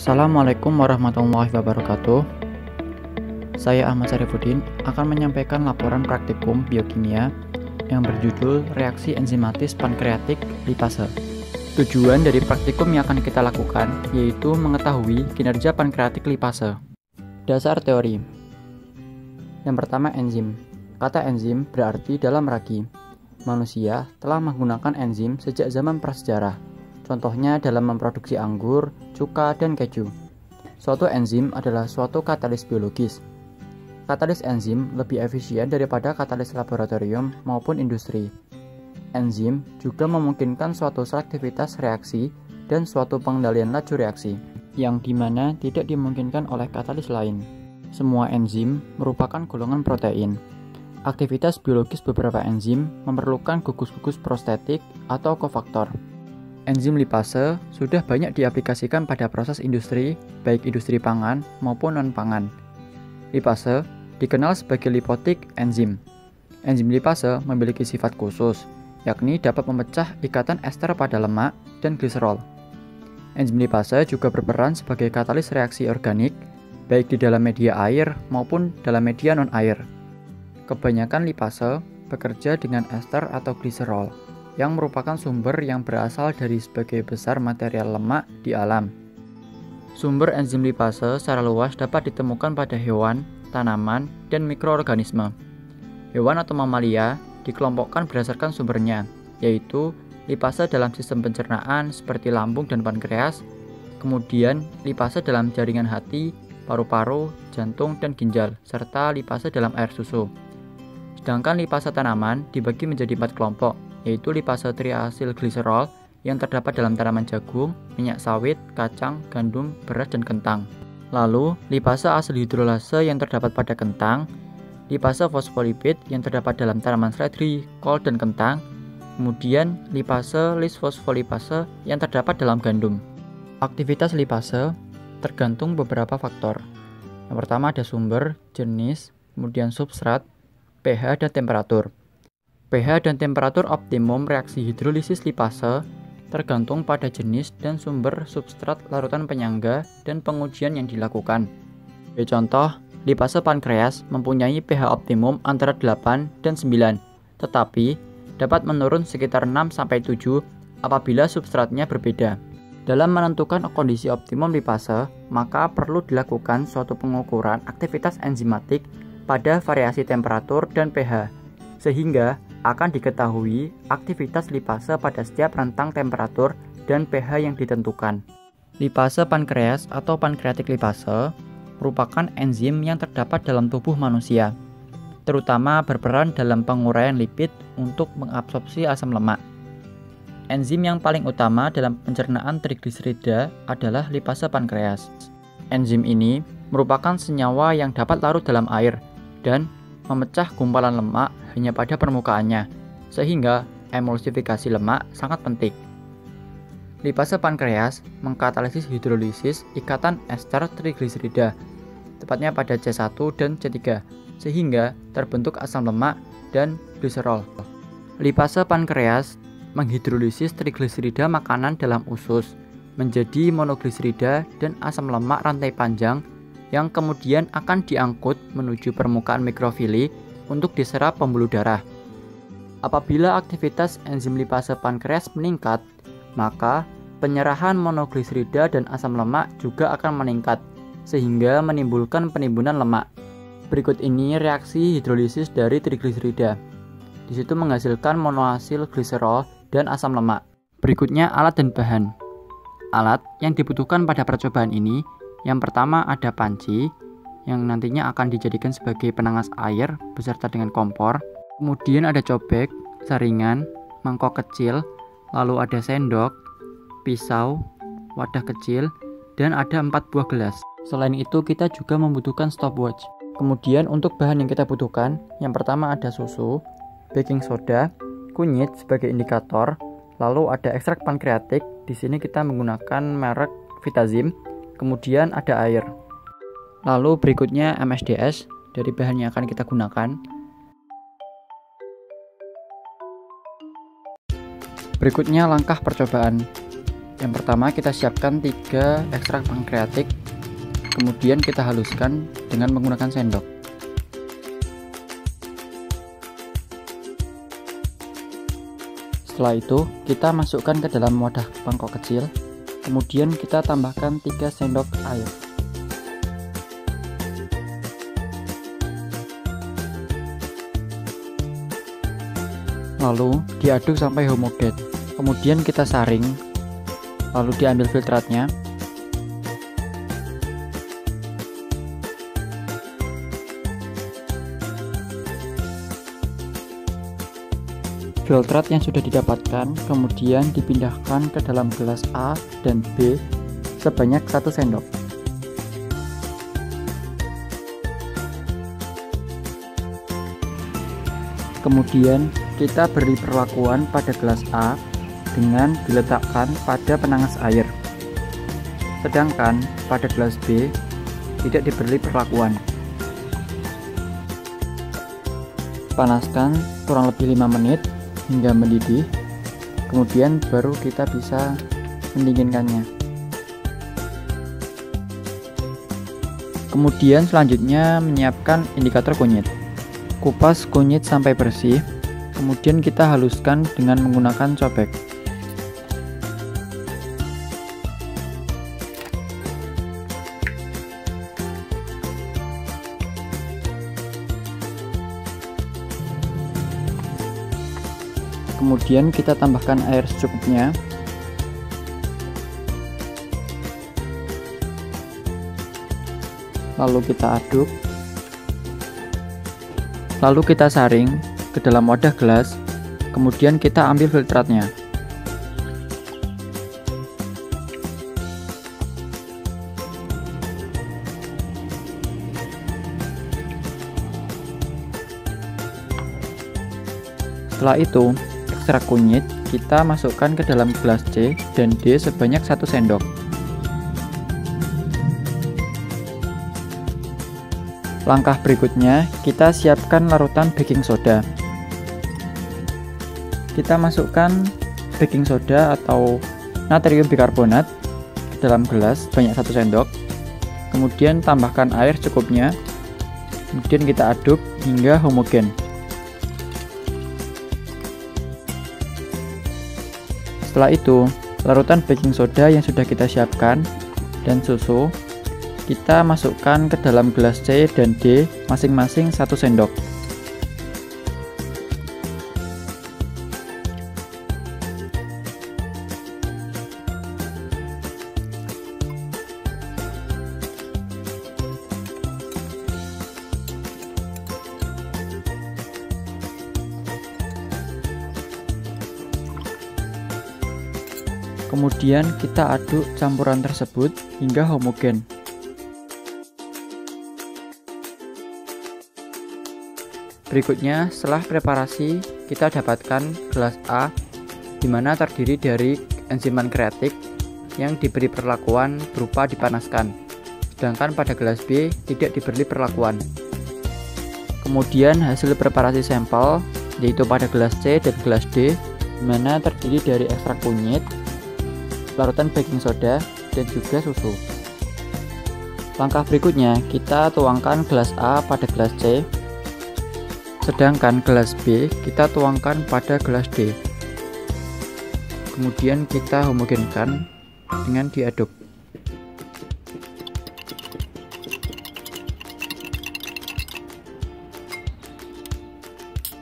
Assalamualaikum warahmatullahi wabarakatuh. Saya Ahmad Syarifuddin akan menyampaikan laporan praktikum biokimia yang berjudul Reaksi Enzimatis Pankreatik Lipase. Tujuan dari praktikum yang akan kita lakukan yaitu mengetahui kinerja pankreatik lipase. Dasar teori. Yang pertama, enzim. Kata enzim berarti dalam ragi. Manusia telah menggunakan enzim sejak zaman prasejarah. Contohnya dalam memproduksi anggur, cuka, dan keju. Suatu enzim adalah suatu katalis biologis. Katalis enzim lebih efisien daripada katalis laboratorium maupun industri. Enzim juga memungkinkan suatu selektivitas reaksi dan suatu pengendalian laju reaksi, yang dimana tidak dimungkinkan oleh katalis lain. Semua enzim merupakan golongan protein. Aktivitas biologis beberapa enzim memerlukan gugus-gugus prostetik atau kofaktor. Enzim lipase sudah banyak diaplikasikan pada proses industri, baik industri pangan maupun non-pangan. Lipase dikenal sebagai lipotik enzim. Enzim lipase memiliki sifat khusus, yakni dapat memecah ikatan ester pada lemak dan gliserol. Enzim lipase juga berperan sebagai katalis reaksi organik, baik di dalam media air maupun dalam media non-air. Kebanyakan lipase bekerja dengan ester atau gliserol, yang merupakan sumber yang berasal dari sebagai besar material lemak di alam. Sumber enzim lipase secara luas dapat ditemukan pada hewan, tanaman, dan mikroorganisme. Hewan atau mamalia dikelompokkan berdasarkan sumbernya, yaitu lipase dalam sistem pencernaan seperti lambung dan pankreas, kemudian lipase dalam jaringan hati, paru-paru, jantung, dan ginjal, serta lipase dalam air susu. Sedangkan lipase tanaman dibagi menjadi 4 kelompok, yaitu lipase triasilgliserol yang terdapat dalam tanaman jagung, minyak sawit, kacang, gandum, beras, dan kentang. Lalu, lipase asil hidrolase yang terdapat pada kentang, lipase fosfolipid yang terdapat dalam tanaman seledri, kol, dan kentang, kemudian lipase lisfosfolipase yang terdapat dalam gandum. Aktivitas lipase tergantung beberapa faktor. Yang pertama ada sumber, jenis, kemudian substrat, pH, dan temperatur. pH dan temperatur optimum reaksi hidrolisis lipase tergantung pada jenis dan sumber substrat larutan penyangga dan pengujian yang dilakukan. Contoh, lipase pankreas mempunyai pH optimum antara 8 dan 9, tetapi dapat menurun sekitar 6-7 apabila substratnya berbeda. Dalam menentukan kondisi optimum lipase, maka perlu dilakukan suatu pengukuran aktivitas enzimatik pada variasi temperatur dan pH, sehingga akan diketahui aktivitas lipase pada setiap rentang temperatur dan pH yang ditentukan. Lipase pankreas atau pankreatik lipase merupakan enzim yang terdapat dalam tubuh manusia, terutama berperan dalam penguraian lipid untuk mengabsorpsi asam lemak. Enzim yang paling utama dalam pencernaan trigliserida adalah lipase pankreas. Enzim ini merupakan senyawa yang dapat larut dalam air dan memecah gumpalan lemak hanya pada permukaannya, sehingga emulsifikasi lemak sangat penting. Lipase pankreas mengkatalisis hidrolisis ikatan ester trigliserida, tepatnya pada C1 dan C3, sehingga terbentuk asam lemak dan gliserol. Lipase pankreas menghidrolisis trigliserida makanan dalam usus menjadi monogliserida dan asam lemak rantai panjang yang kemudian akan diangkut menuju permukaan mikrofili untuk diserap pembuluh darah. Apabila aktivitas enzim lipase pankreas meningkat, maka penyerahan monogliserida dan asam lemak juga akan meningkat, sehingga menimbulkan penimbunan lemak. Berikut ini reaksi hidrolisis dari trigliserida. Di situ menghasilkan monoasil gliserol dan asam lemak. Berikutnya alat dan bahan. Alat yang dibutuhkan pada percobaan ini, yang pertama ada panci, yang nantinya akan dijadikan sebagai penangas air beserta dengan kompor. Kemudian ada cobek, saringan, mangkok kecil, lalu ada sendok, pisau, wadah kecil, dan ada 4 buah gelas. Selain itu kita juga membutuhkan stopwatch. Kemudian untuk bahan yang kita butuhkan, yang pertama ada susu, baking soda, kunyit sebagai indikator, lalu ada ekstrak pankreatik. Di sini kita menggunakan merek Vitazim. Kemudian ada air. Lalu berikutnya MSDS dari bahan yang akan kita gunakan. Berikutnya langkah percobaan. Yang pertama, kita siapkan 3 ekstrak pankreatik, kemudian kita haluskan dengan menggunakan sendok. Setelah itu, kita masukkan ke dalam wadah mangkok kecil, kemudian kita tambahkan 3 sendok air. Lalu diaduk sampai homogen. Kemudian kita saring, lalu diambil filtratnya. Filtrat yang sudah didapatkan kemudian dipindahkan ke dalam gelas A dan B sebanyak 1 sendok. Kemudian kita beri perlakuan pada gelas A dengan diletakkan pada penangas air. Sedangkan pada gelas B tidak diberi perlakuan. Panaskan kurang lebih 5 menit hingga mendidih. Kemudian baru kita bisa mendinginkannya. Kemudian selanjutnya menyiapkan indikator kunyit. Kupas kunyit sampai bersih, kemudian kita haluskan dengan menggunakan cobek. Kemudian kita tambahkan air secukupnya. Lalu kita aduk. Lalu kita saring ke dalam wadah gelas, kemudian kita ambil filtratnya. Setelah itu, ekstrak kunyit kita masukkan ke dalam gelas C dan D sebanyak 1 sendok. Langkah berikutnya, kita siapkan larutan baking soda. Kita masukkan baking soda atau natrium bikarbonat ke dalam gelas sebanyak 1 sendok. Kemudian tambahkan air secukupnya. Kemudian kita aduk hingga homogen. Setelah itu, larutan baking soda yang sudah kita siapkan dan susu kita masukkan ke dalam gelas C dan D masing-masing 1 sendok. Kemudian kita aduk campuran tersebut hingga homogen. Berikutnya, setelah preparasi, kita dapatkan gelas A di mana terdiri dari enzim pankreatik yang diberi perlakuan berupa dipanaskan. Sedangkan pada gelas B tidak diberi perlakuan. Kemudian hasil preparasi sampel yaitu pada gelas C dan gelas D di mana terdiri dari ekstrak kunyit, larutan baking soda, dan juga susu. Langkah berikutnya, kita tuangkan gelas A pada gelas C, sedangkan gelas B kita tuangkan pada gelas D. Kemudian kita homogenkan dengan diaduk.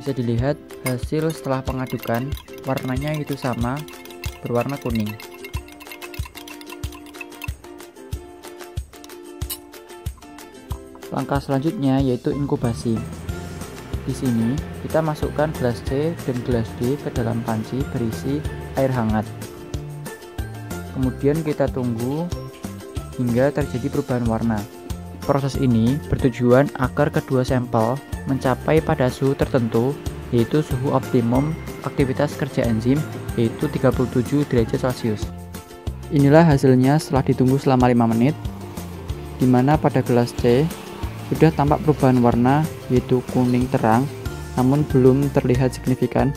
Bisa dilihat hasil setelah pengadukan, warnanya itu sama, berwarna kuning. Langkah selanjutnya yaitu inkubasi. Di sini kita masukkan gelas C dan gelas D ke dalam panci berisi air hangat. Kemudian kita tunggu hingga terjadi perubahan warna. Proses ini bertujuan agar kedua sampel mencapai pada suhu tertentu, yaitu suhu optimum aktivitas kerja enzim, yaitu 37 derajat Celcius. Inilah hasilnya setelah ditunggu selama 5 menit, di mana pada gelas C sudah tampak perubahan warna yaitu kuning terang, namun belum terlihat signifikan.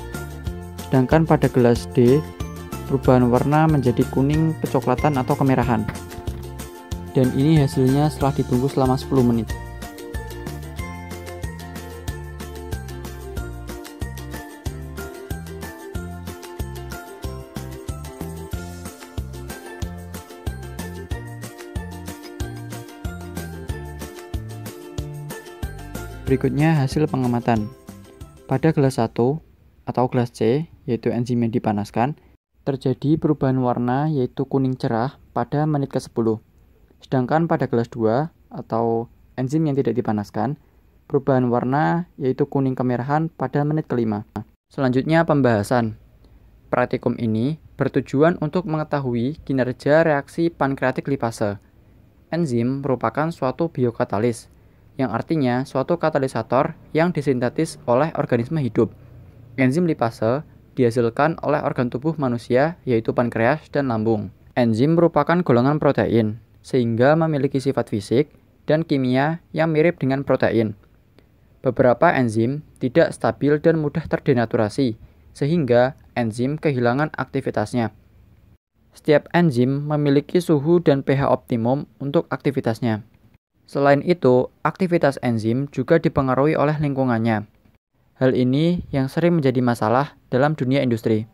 Sedangkan pada gelas D perubahan warna menjadi kuning, kecoklatan, atau kemerahan. Dan ini hasilnya setelah ditunggu selama 10 menit. Berikutnya hasil pengamatan. Pada gelas 1 atau gelas C, yaitu enzim yang dipanaskan, terjadi perubahan warna yaitu kuning cerah pada menit ke-10. Sedangkan pada gelas 2 atau enzim yang tidak dipanaskan, perubahan warna yaitu kuning kemerahan pada menit ke-5. Selanjutnya pembahasan. Praktikum ini bertujuan untuk mengetahui kinerja reaksi pankreatik lipase. Enzim merupakan suatu biokatalis, yang artinya suatu katalisator yang disintetis oleh organisme hidup. Enzim lipase dihasilkan oleh organ tubuh manusia yaitu pankreas dan lambung. Enzim merupakan golongan protein, sehingga memiliki sifat fisik dan kimia yang mirip dengan protein. Beberapa enzim tidak stabil dan mudah terdenaturasi, sehingga enzim kehilangan aktivitasnya. Setiap enzim memiliki suhu dan pH optimum untuk aktivitasnya. Selain itu, aktivitas enzim juga dipengaruhi oleh lingkungannya. Hal ini yang sering menjadi masalah dalam dunia industri.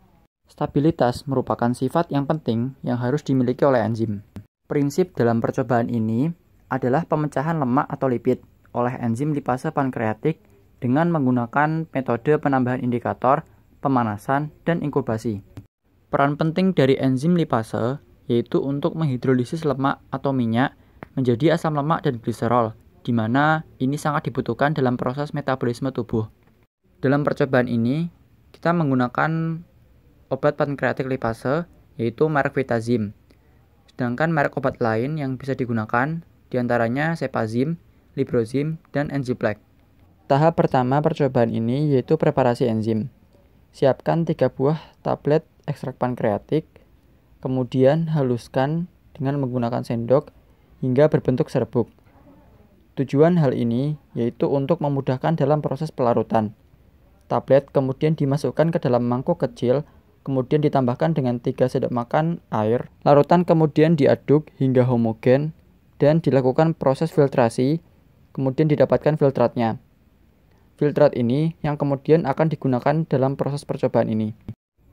Stabilitas merupakan sifat yang penting yang harus dimiliki oleh enzim. Prinsip dalam percobaan ini adalah pemecahan lemak atau lipid oleh enzim lipase pankreatik dengan menggunakan metode penambahan indikator, pemanasan, dan inkubasi. Peran penting dari enzim lipase yaitu untuk menghidrolisis lemak atau minyak menjadi asam lemak dan gliserol, di mana ini sangat dibutuhkan dalam proses metabolisme tubuh. Dalam percobaan ini, kita menggunakan obat pankreatik lipase yaitu merek Vitazim. Sedangkan merek obat lain yang bisa digunakan diantaranya Cepazim, Librozim, dan Enzyplex. Tahap pertama percobaan ini yaitu preparasi enzim. Siapkan 3 buah tablet ekstrak pankreatik, kemudian haluskan dengan menggunakan sendok hingga berbentuk serbuk. Tujuan hal ini yaitu untuk memudahkan dalam proses pelarutan. Tablet kemudian dimasukkan ke dalam mangkuk kecil, kemudian ditambahkan dengan 3 sendok makan air. Larutan kemudian diaduk hingga homogen dan dilakukan proses filtrasi, kemudian didapatkan filtratnya. Filtrat ini yang kemudian akan digunakan dalam proses percobaan ini.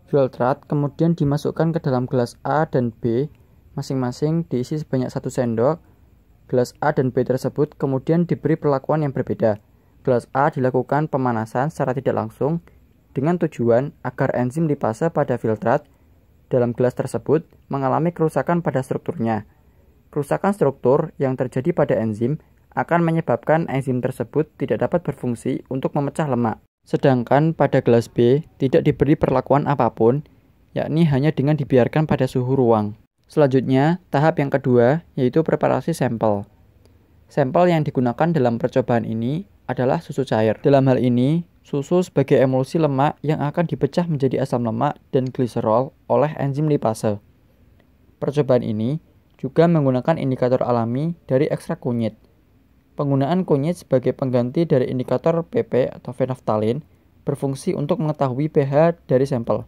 Filtrat kemudian dimasukkan ke dalam gelas A dan B, masing-masing diisi sebanyak 1 sendok. Gelas A dan B tersebut kemudian diberi perlakuan yang berbeda. Gelas A dilakukan pemanasan secara tidak langsung, dengan tujuan agar enzim lipase pada filtrat dalam gelas tersebut mengalami kerusakan pada strukturnya. Kerusakan struktur yang terjadi pada enzim akan menyebabkan enzim tersebut tidak dapat berfungsi untuk memecah lemak. Sedangkan pada gelas B tidak diberi perlakuan apapun, yakni hanya dengan dibiarkan pada suhu ruang. Selanjutnya, tahap yang kedua yaitu preparasi sampel. Sampel yang digunakan dalam percobaan ini adalah susu cair. Dalam hal ini, susu sebagai emulsi lemak yang akan dipecah menjadi asam lemak dan gliserol oleh enzim lipase. Percobaan ini juga menggunakan indikator alami dari ekstrak kunyit. Penggunaan kunyit sebagai pengganti dari indikator PP atau fenolftalin berfungsi untuk mengetahui pH dari sampel.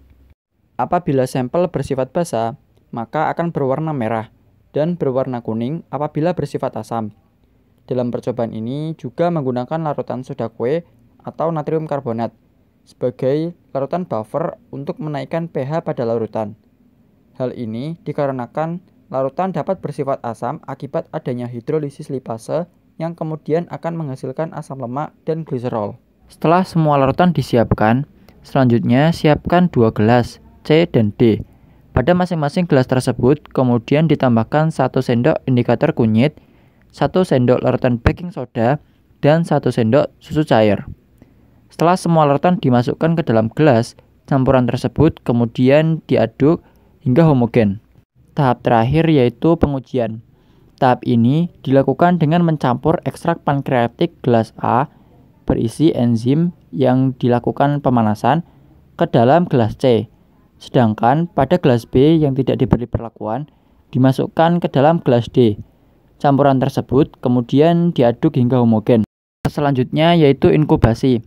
Apabila sampel bersifat basa, maka akan berwarna merah dan berwarna kuning apabila bersifat asam. Dalam percobaan ini juga menggunakan larutan soda kue atau natrium karbonat sebagai larutan buffer untuk menaikkan pH pada larutan. Hal ini dikarenakan larutan dapat bersifat asam akibat adanya hidrolisis lipase yang kemudian akan menghasilkan asam lemak dan gliserol. Setelah semua larutan disiapkan, selanjutnya siapkan 2 gelas C dan D. Pada masing-masing gelas tersebut kemudian ditambahkan 1 sendok indikator kunyit, 1 sendok larutan baking soda, dan 1 sendok susu cair. Setelah semua larutan dimasukkan ke dalam gelas, campuran tersebut kemudian diaduk hingga homogen. Tahap terakhir yaitu pengujian. Tahap ini dilakukan dengan mencampur ekstrak pankreatik gelas A berisi enzim yang dilakukan pemanasan ke dalam gelas C. Sedangkan pada gelas B yang tidak diberi perlakuan dimasukkan ke dalam gelas D. Campuran tersebut kemudian diaduk hingga homogen. Selanjutnya yaitu inkubasi.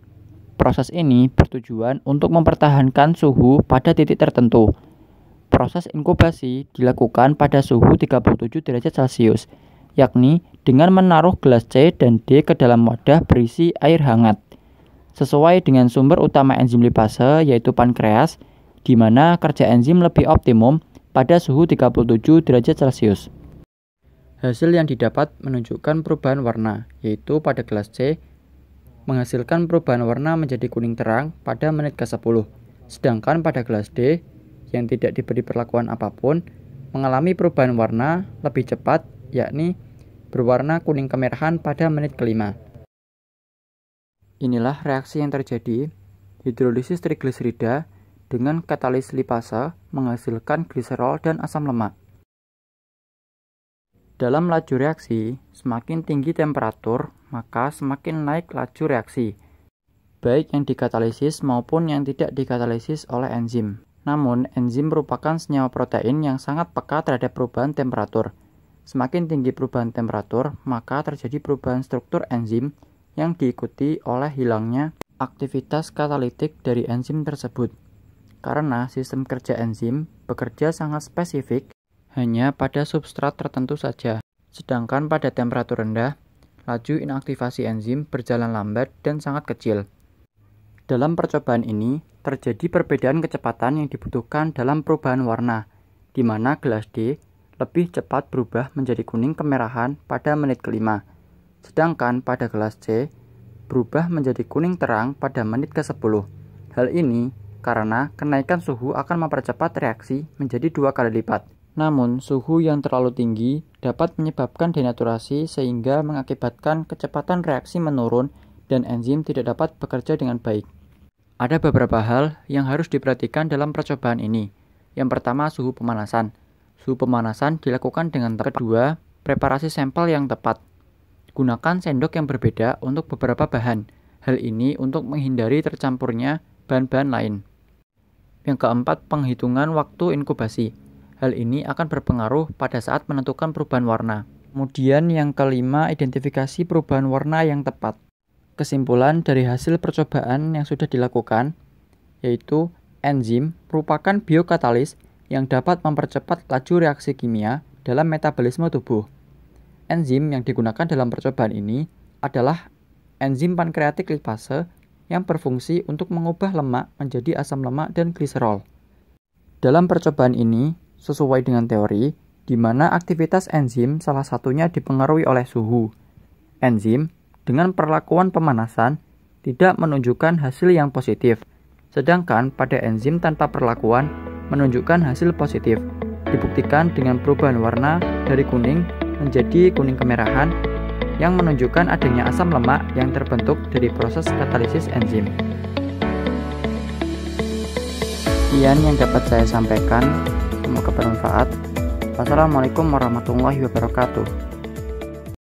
Proses ini bertujuan untuk mempertahankan suhu pada titik tertentu. proses inkubasi dilakukan pada suhu 37 derajat Celcius, yakni dengan menaruh gelas C dan D ke dalam wadah berisi air hangat. Sesuai dengan sumber utama enzim lipase yaitu pankreas, di mana kerja enzim lebih optimum pada suhu 37 derajat Celcius. Hasil yang didapat menunjukkan perubahan warna, yaitu pada gelas C menghasilkan perubahan warna menjadi kuning terang pada menit ke-10, sedangkan pada gelas D yang tidak diberi perlakuan apapun mengalami perubahan warna lebih cepat, yakni berwarna kuning kemerahan pada menit ke-5. Inilah reaksi yang terjadi hidrolisis trigliserida dengan katalis lipase menghasilkan gliserol dan asam lemak. Dalam laju reaksi, semakin tinggi temperatur, maka semakin naik laju reaksi, baik yang dikatalisis maupun yang tidak dikatalisis oleh enzim. Namun, enzim merupakan senyawa protein yang sangat peka terhadap perubahan temperatur. Semakin tinggi perubahan temperatur, maka terjadi perubahan struktur enzim yang diikuti oleh hilangnya aktivitas katalitik dari enzim tersebut. Karena sistem kerja enzim bekerja sangat spesifik hanya pada substrat tertentu saja, sedangkan pada temperatur rendah, laju inaktivasi enzim berjalan lambat dan sangat kecil. Dalam percobaan ini, terjadi perbedaan kecepatan yang dibutuhkan dalam perubahan warna, di mana gelas D lebih cepat berubah menjadi kuning kemerahan pada menit ke-5, sedangkan pada gelas C berubah menjadi kuning terang pada menit ke-10. Hal ini karena kenaikan suhu akan mempercepat reaksi menjadi 2 kali lipat. Namun, suhu yang terlalu tinggi dapat menyebabkan denaturasi sehingga mengakibatkan kecepatan reaksi menurun dan enzim tidak dapat bekerja dengan baik. Ada beberapa hal yang harus diperhatikan dalam percobaan ini. Yang pertama, suhu pemanasan. Suhu pemanasan dilakukan dengan kedua, preparasi sampel yang tepat. Gunakan sendok yang berbeda untuk beberapa bahan. Hal ini untuk menghindari tercampurnya bahan-bahan lain. Yang keempat, penghitungan waktu inkubasi. Hal ini akan berpengaruh pada saat menentukan perubahan warna. Kemudian yang kelima, identifikasi perubahan warna yang tepat. Kesimpulan dari hasil percobaan yang sudah dilakukan, yaitu enzim merupakan biokatalis yang dapat mempercepat laju reaksi kimia dalam metabolisme tubuh. Enzim yang digunakan dalam percobaan ini adalah enzim pankreatik lipase yang berfungsi untuk mengubah lemak menjadi asam lemak dan gliserol. Dalam percobaan ini, sesuai dengan teori, di mana aktivitas enzim salah satunya dipengaruhi oleh suhu. Enzim dengan perlakuan pemanasan tidak menunjukkan hasil yang positif, sedangkan pada enzim tanpa perlakuan menunjukkan hasil positif. Dibuktikan dengan perubahan warna dari kuning menjadi kuning kemerahan yang menunjukkan adanya asam lemak yang terbentuk dari proses katalisis enzim. Sekian yang dapat saya sampaikan. Semoga bermanfaat. Wassalamualaikum warahmatullahi wabarakatuh.